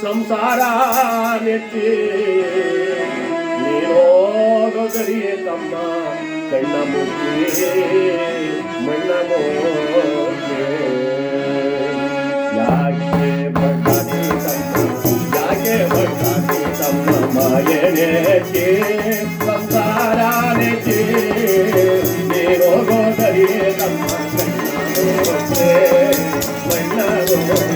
ಸಂಸಾರ ನೆತ್ತಿ ನೀನೋಗರಿಯೇ ತಮ್ಮ ಕಣ್ಣ ಮುಚ್ಚಿ ಮಣ್ಣ ಮೋಗೆ ಯಾಕೆ ಬಡ್ಡಾಡಿ ತಮ್ಮ ಯಾಕೆ ಬಡ್ಡಾಡಿ ತಮ್ಮ ಮಾಯನೇತಿ ಸಂಸಾರ ನೆತ್ತಿ ನೀನೋಗರಿಯೇ ತಮ್ಮ ಕಣ್ಣ ಮುಚ್ಚಿ ಮಣ್ಣ ಮೋಗೆ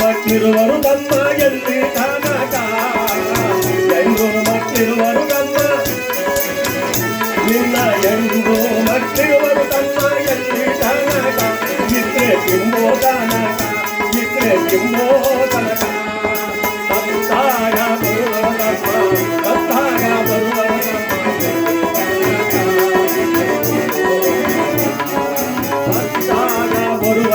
ಮಕ್ಕಳಿರುವರು ತಮ್ಮ ಎಲ್ಲಿ ತನಕ ಎಂದು ಮಕ್ಕಳಿರುವರು ತಮ್ಮ ನಿನ್ನ ಎಂದು ಮಕ್ಕಳಿರುವರು ತಮ್ಮ ಎಲ್ಲಿ ತನಕ ಇದ್ರೆ ತಿಂಬೋ ತನಕ ಇದ್ರೆ ತಿಂಬೋ ತನಕ ಸತ್ತಾಗ ಬರುವ ತಮ್ಮ ಸತ್ತಾಗ ಬರುವ ಸತ್ತಾಗ ಬರುವ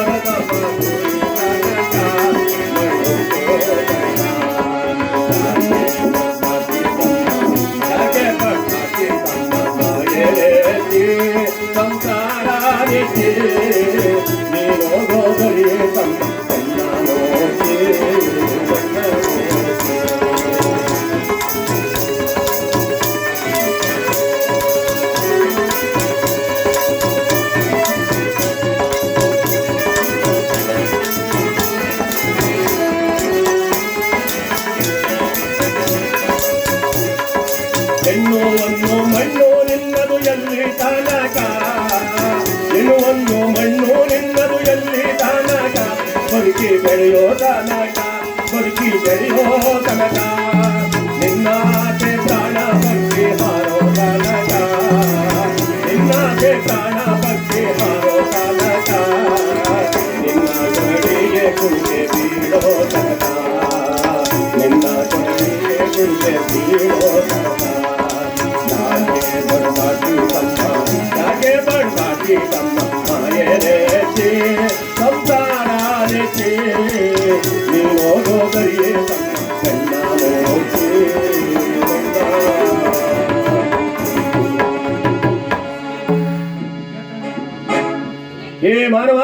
ಹೆಣ್ಣುವನ್ನು ಮಣ್ಣು ನಿನ್ನದು ಎಲ್ಲಿ ತನಕ ಹೆಣ್ಣುವನ್ನು ಮಣ್ಣು ನಿನ್ನದು ಎಲ್ಲಿ ತನಕ ಬದುಕಿ ಬೆಳೆಯೋ ತನಕ ಬದುಕಿ ಬೆಳೆಯೋ ತನಕ ನಿನ್ನಾತೆ ಪ್ರಾಣ ಭಕ್ತಿ ಹಾರೋ ತನಕ ನಿನ್ನಾತೆ ಪ್ರಾಣ ಭಕ್ತಿ ಹಾರೋ ತನಕ ನಿನ್ನ ಕೊರಳಿಗೆ ಕುಂಟೆ ಬೀಳೋ ತನಕ ನಿನ್ನ ಕೊರಳಿಗೆ ಕುಂಟೆ ಬೀಳೋ ತನಕ ಯಾಕೆ ಬಡ್ದಾಟಿ ತಮ್ಮ ಮಾಯನೇತಿ ಸಂಸಾರನೇತಿ ನೀನೋಗೋದರಿಯೇ ತಮ್ಮ ಕಣ್ಣ ಮೋಚಿ ಹೇ ಮಾನವ,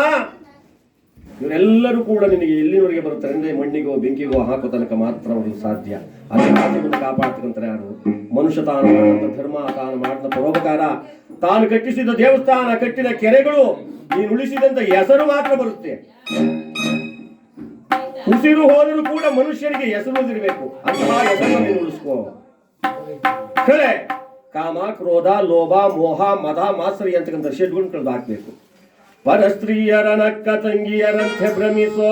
ಇವರೆಲ್ಲರೂ ಕೂಡ ನಿನಗೆ ಎಲ್ಲಿನವರೆಗೆ ಬರುತ್ತಾರೆ ಅಂದರೆ ಮಣ್ಣಿಗೋ ಬೆಂಕಿಗೋ ಹಾಕೋ ತನಕ ಮಾತ್ರ ಅವರು ಸಾಧ್ಯ. ಅದೇ ಮಾತಿಕೊಂಡು ಕಾಪಾಡ್ತಕ್ಕಂತಾರೆ ಯಾರು? ಮನುಷ್ಯ ತಾನು ಮಾಡಿದ ಧರ್ಮ, ತಾನು ಮಾಡಿದ ಪರೋಪಕಾರ, ತಾನು ಕಟ್ಟಿಸಿದ ದೇವಸ್ಥಾನ, ಕಟ್ಟಿದ ಕೆರೆಗಳು, ನೀನು ಉಳಿಸಿದಂತ ಹೆಸರು ಮಾತ್ರ ಬರುತ್ತೆ. ಉಸಿರು ಹೋದರೂ ಕೂಡ ಮನುಷ್ಯನಿಗೆ ಹೆಸರು ಇರಬೇಕು. ಅಂತಹ ಹೆಸರನ್ನು ನೀನು ಉಳಿಸ್ಕೋ. ಕಲೆ ಕಾಮ, ಕ್ರೋಧ, ಲೋಭ, ಮೋಹ, ಮದ, ಮಾತ್ಸರಿ ಅಂತಕ್ಕಂಥ ಶೆಡ್ಗಳನ್ನು ಕಳೆದು ಹಾಕ್ಬೇಕು. ಪರಸ್ತ್ರೀಯರ ನಕ್ಕ ತಂಗಿಯರಂತೆ ಭ್ರಮಿಸೋ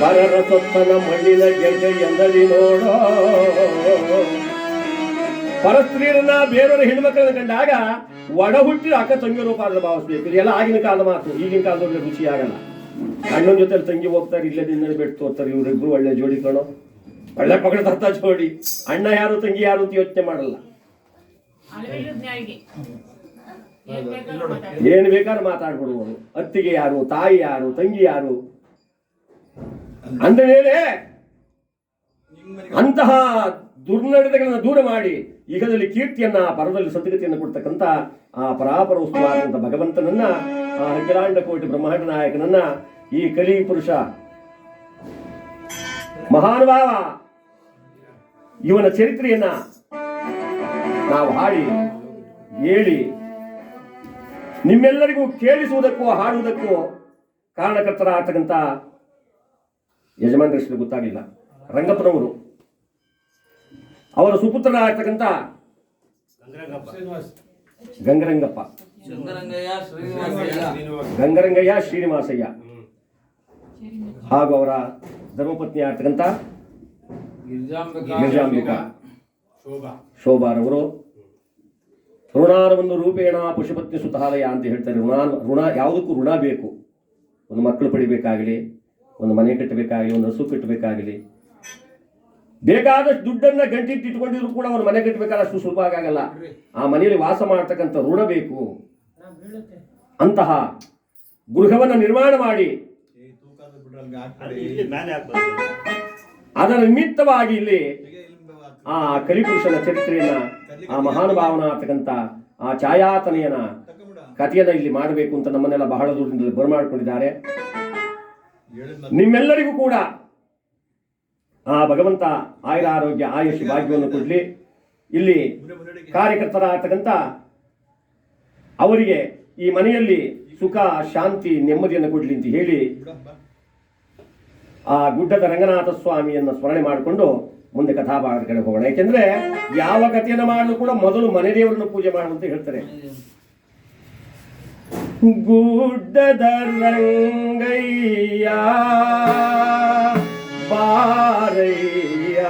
ಪರರ ಸೊತ್ತನ ಮಣ್ಣಿನ ಗೆಡ್ಡೆ ಎಂದಲ್ಲಿ ನೋಡೋ. ಪರಸ್ತ್ರೀಯರನ್ನ ಬೇರೆಯವರ ಹೆಣ್ಮಕ್ಕಳನ್ನ ಕಂಡಾಗ ಒಡ ಹುಟ್ಟಿದ ಅಕ್ಕ ತಂಗಿ ರೂಪ ಆದ್ರೆ ಭಾವಿಸ್ಬೇಕು. ಇದೆಲ್ಲ ಆಗಿನ ಕಾಲದ ಮಾತು, ಈಗಿನ ಕಾಲದಲ್ಲಿ ರುಚಿ ಆಗಲ್ಲ. ಅಣ್ಣನ ಜೊತೆ ತಂಗಿ ಹೋಗ್ತಾರೆ, ಇಲ್ಲೇ ದಿನ ಬಿಟ್ಟು ತೋರ್ತಾರೆ. ಇವರಿಬ್ರು ಒಳ್ಳೆ ಜೋಡಿ ಕಣೋ, ಒಳ್ಳೆ ಪಕಡ ತತ್ತ ಜೋಡಿ. ಅಣ್ಣ ಯಾರು ತಂಗಿ ಯಾರು ಅಂತ ಯೋಚನೆ ಮಾಡಲ್ಲ. ಏನು ಬೇಕಾದ್ರೂ ಮಾತಾಡ್ಬಿಡುವುದು. ಅತ್ತಿಗೆ ಯಾರು, ತಾಯಿ ಯಾರು, ತಂಗಿ ಯಾರು ಅಂದ ಮೇಲೆ ಅಂತಹ ದುರ್ನಡತೆಗಳನ್ನು ದೂರ ಮಾಡಿ ಈಗದಲ್ಲಿ ಕೀರ್ತಿಯನ್ನ, ಪರದಲ್ಲಿ ಸದ್ಗತಿಯನ್ನು ಕೊಡ್ತಕ್ಕಂಥ ಆ ಪರಾಪರ ವಸ್ತುವಾದಂಥ ಭಗವಂತನನ್ನ, ಆ ಅಖಿಲಾಂಡ ಕೋಟಿ ಬ್ರಹ್ಮಾಂಡ ನಾಯಕನನ್ನ, ಈ ಕಲಿ ಪುರುಷ ಮಹಾನುಭಾವ, ಇವನ ಚರಿತ್ರೆಯನ್ನ ನಾವು ಹಾಡಿ ಹೇಳಿ ನಿಮ್ಮೆಲ್ಲರಿಗೂ ಕೇಳಿಸುವುದಕ್ಕೂ ಹಾಡುವುದಕ್ಕೂ ಕಾರಣಕರ್ತರಾಗ್ತಕ್ಕಂಥ ಯಜಮಾನರಷ್ಟು ಗೊತ್ತಾಗಲಿಲ್ಲ. ರಂಗಪ್ಪನವರು, ಅವರ ಸುಪುತ್ರರಾಗ್ತಕ್ಕಂಥ ಗಂಗರಂಗಪ್ಪ, ಗಂಗರಂಗಯ್ಯ ಶ್ರೀನಿವಾಸಯ್ಯ ಹಾಗೂ ಅವರ ಧರ್ಮಪತ್ನಿ ಆಗ್ತಕ್ಕಂಥ ಗಿರಿಜಾಂಬಿಕಾ ಶೋಭಾರವರು ಋಣಾನವನ್ನು ರೂಪೇಣ ಪಶುಪತ್ನಿ ಸುತಾಲಯ ಅಂತ ಹೇಳ್ತಾರೆ. ಋಣ ಯಾವುದಕ್ಕೂ ಋಣ ಬೇಕು. ಒಂದು ಮಕ್ಕಳು ಪಡಿಬೇಕಾಗಲಿ, ಒಂದು ಮನೆ ಕಟ್ಟಬೇಕಾಗಲಿ, ಒಂದು ಹಸು ಕಟ್ಟಬೇಕಾಗಲಿ, ಬೇಕಾದಷ್ಟು ದುಡ್ಡನ್ನ ಗಂಟಿಟ್ಟಿಟ್ಕೊಂಡಿದ್ರು ಕೂಡ ಅವನ ಮನೆ ಕಟ್ಟಬೇಕಾದಷ್ಟು ಸುಲಭ ಆಗಲ್ಲ. ಆ ಮನೆಯಲ್ಲಿ ವಾಸ ಮಾಡತಕ್ಕಂಥ ಋಣ ಬೇಕು. ಅಂತಹ ಗೃಹವನ್ನು ನಿರ್ಮಾಣ ಮಾಡಿ ಅದರ ನಿಮಿತ್ತವಾಗಿ ಇಲ್ಲಿ ಆ ಕಲಿಪುರುಷನ ಚರಿತ್ರೆಯನ್ನ, ಆ ಮಹಾನುಭಾವನ ಆಗ್ತಕ್ಕಂಥ ಆ ಛಾಯಾತನೆಯನ ಕಥೆಯನ್ನ ಇಲ್ಲಿ ಮಾಡಬೇಕು ಅಂತ ನಮ್ಮನ್ನೆಲ್ಲ ಬಹಳ ದೂರದಿಂದ ಬರಮಾಡಿಕೊಂಡಿದ್ದಾರೆ. ನಿಮ್ಮೆಲ್ಲರಿಗೂ ಕೂಡ ಆ ಭಗವಂತ ಆಯುರ ಆರೋಗ್ಯ ಆಯುಷ್ ಭಾಗ್ಯವನ್ನು ಕೊಡ್ಲಿ. ಇಲ್ಲಿ ಕಾರ್ಯಕರ್ತರಾಗತಕ್ಕಂಥ ಅವರಿಗೆ ಈ ಮನೆಯಲ್ಲಿ ಸುಖ ಶಾಂತಿ ನೆಮ್ಮದಿಯನ್ನು ಕೊಡ್ಲಿ ಅಂತ ಹೇಳಿ ಆ ಗುಡ್ಡದ ರಂಗನಾಥ ಸ್ವಾಮಿಯನ್ನು ಸ್ಮರಣೆ ಮಾಡಿಕೊಂಡು ಮುಂದೆ ಕಥಾಭಾಗದ ಕಡೆ ಹೋಗೋಣ. ಯಾಕೆಂದ್ರೆ ಯಾವ ಕಥೆಯನ್ನು ಮಾಡಲು ಕೂಡ ಮೊದಲು ಮನೆ ದೇವರನ್ನು ಪೂಜೆ ಮಾಡುವಂತ ಹೇಳ್ತಾರೆ. ಗುಡ್ಡದ ರಂಗಯ್ಯ ಬಾರಯ್ಯ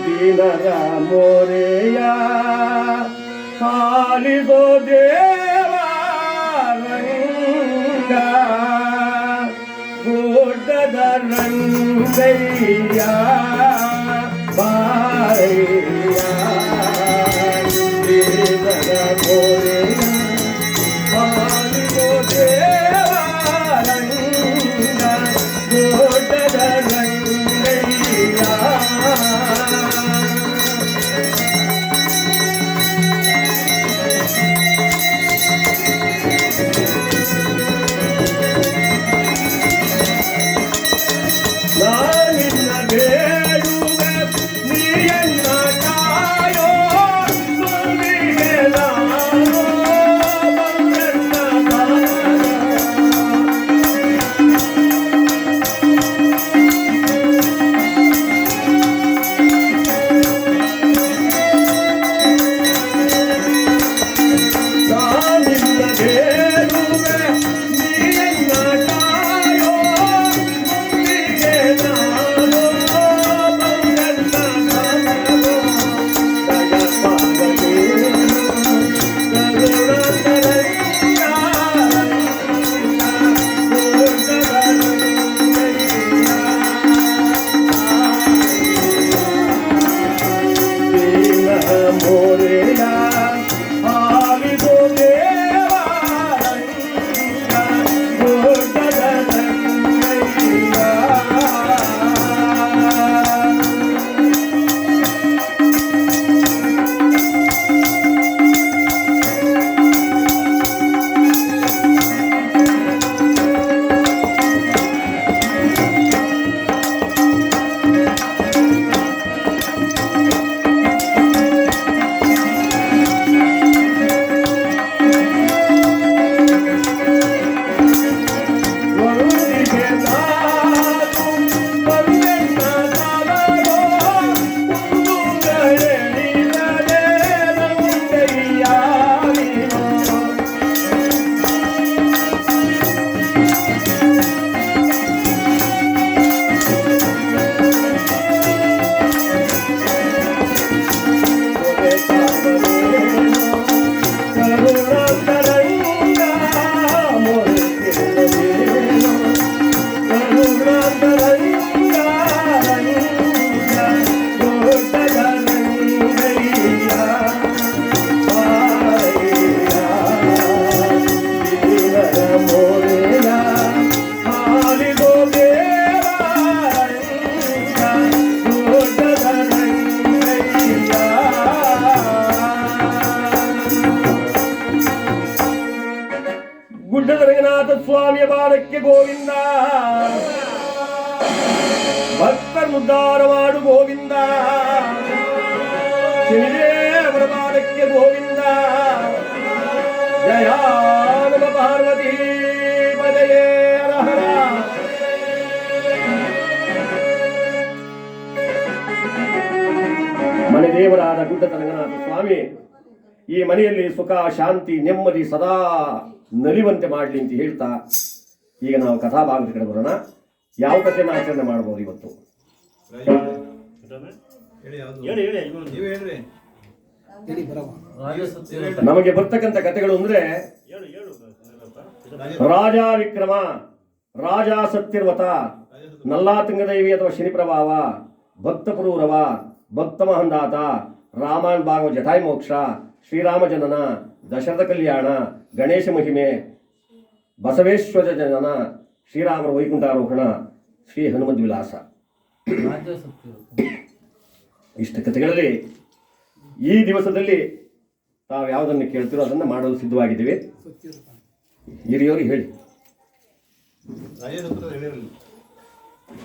ದಿನರ ಮೋರೆಯ ಹಾಲಿದೋ ದೇವ ರಂಗ ಗುಡ್ಡದ ರಂಗಯ್ಯ ಬಾರಯ್ಯ ದಿನರ ಮೋರೆಯ ಹಾಲಿದೋ ದೇವ ರಂಗ ಗುಡ್ಡದ ರಂಗಯ್ಯ. ಗುಡ್ಡದ ರಂಗನಾಥ ಸ್ವಾಮಿಯ ಬಾರಕ್ಕೆ ಗೋವಿಂದ, ಭಕ್ತರುದ್ಧಾರ ಮಾಡು ಗೋವಿಂದ, ಶನಿದೇವರ ಬಾರಕ್ಕೆ ಗೋವಿಂದ, ಜಯ ನಮ ಪಾರ್ವತಿ ಪದಯೇ ಹರ. ಮನೆ ದೇವರಾದ ಗುಡ್ಡದ ರಂಗನಾಥ ಸ್ವಾಮಿ ಈ ಮನೆಯಲ್ಲಿ ಸುಖ ಶಾಂತಿ ನೆಮ್ಮದಿ ಸದಾ ನಲಿವಂತೆ ಮಾಡಲಿ ಅಂತ ಹೇಳ್ತಾ ಈಗ ನಾವು ಕಥಾಭಾಗದ ಕಡೆ ಬರೋಣ. ಯಾವ ಕಥೆಯನ್ನು ಆಚರಣೆ ಮಾಡಬಹುದು ಇವತ್ತು? ನಮಗೆ ಬರ್ತಕ್ಕಂಥ ಕಥೆಗಳು ಅಂದ್ರೆ ರಾಜ ವಿಕ್ರಮ, ರಾಜ ಸತ್ಯರ್ವತ, ನಲ್ಲಾತುಂಗದೈವಿ ಅಥವಾ ಶನಿ ಪ್ರಭಾವ, ಭಕ್ತ ಪುರೂರವ, ಭಕ್ತ ಮಹಂದಾತ, ರಾಮಾಯಣ ಭಾಗವ ಜಟಾಯ್ ಮೋಕ್ಷ, ಶ್ರೀರಾಮ ಜನನ, ದಶರಥ ಕಲ್ಯಾಣ, ಗಣೇಶ ಮಹಿಮೆ, ಬಸವೇಶ್ವರ ಜನನ, ಶ್ರೀರಾಮರ ವೈಕುಂಠಾರೋಹಣ, ಶ್ರೀ ಹನುಮದ್ ವಿಲಾಸ. ಇಷ್ಟು ಕಥೆಗಳಲ್ಲಿ ಈ ದಿವಸದಲ್ಲಿ ತಾವು ಯಾವುದನ್ನು ಕೇಳ್ತೀರೋ ಅದನ್ನು ಮಾಡಲು ಸಿದ್ಧವಾಗಿದ್ದೀವಿ. ಹಿರಿಯವರು ಹೇಳಿ.